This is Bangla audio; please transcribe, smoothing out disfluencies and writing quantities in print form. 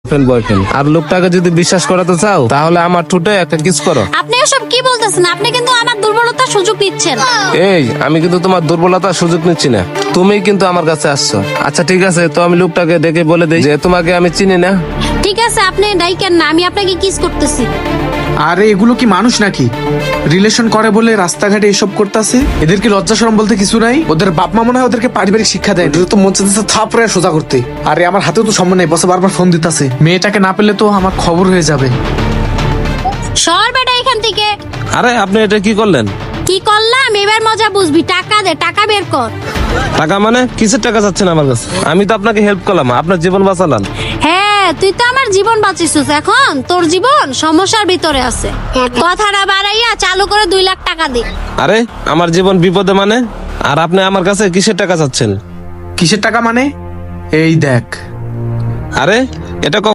বয়ফ্রেন্ড আর লোকটাকে যদি বিশ্বাস করাতে চাও তাহলে আমার ঠোঁটে একটা কিস করো। আপনি এসব কি বলতেছেন? আপনি কিন্তু আমার দুর্বলতার সুযোগ নিচ্ছেন। এই আমি কিন্তু তোমার দুর্বলতার সুযোগ নিচ্ছি না, তুমি কিন্তু আমার কাছে আসছো। আচ্ছা ঠিক আছে, তো আমি লোকটাকে ডেকে বলে দিই যে তোমাকে আমি চিনি না। ঠিক আছে, আপনি ডাইকেন না, আমি আপনাকে কিস করতেছি। আরে এগুলো কি মানুষ নাকি? রিলেশন করে বলে রাস্তাঘাটে এসব করতেছে। এদের কি লজ্জা শরম বলতে কিছু নাই? ওদের বাপ মা মনে হয় ওদেরকে পারিবারিক শিক্ষা দেয়। ওদের তো মন চাইতেছে থাপড়ে সোজা করতে। আরে আমার হাতেও তো সম্মান নেই, বসে বারবার ফোন দিতেছে। মেয়েটাকে না পেলে তো আমার খবর হয়ে যাবে। সর বেটা এখান থেকে। আরে আপনি এটা কি করলেন? কি করলাম এবার মজা বুঝবি। টাকা দে, টাকা বের কর। টাকা মানে কিসের টাকা চাচ্ছেন আমার কাছে? আমি তো আপনাকে হেল্প করলাম, আপনার জীবন বাঁচালাম। হ্যাঁ, তুই তো আমার জীবন বাঁচিছিস, এখন তোর জীবন সমস্যার ভিতরে আছে। কথাটা বাড়াইয়া চালু করে 2 লাখ টাকা দে। আরে আমার জীবন বিপদে মানে? আর আপনি আমার কাছে কিসের টাকা চাচ্ছেন? কিসের টাকা মানে? এই দেখ। আরে এটা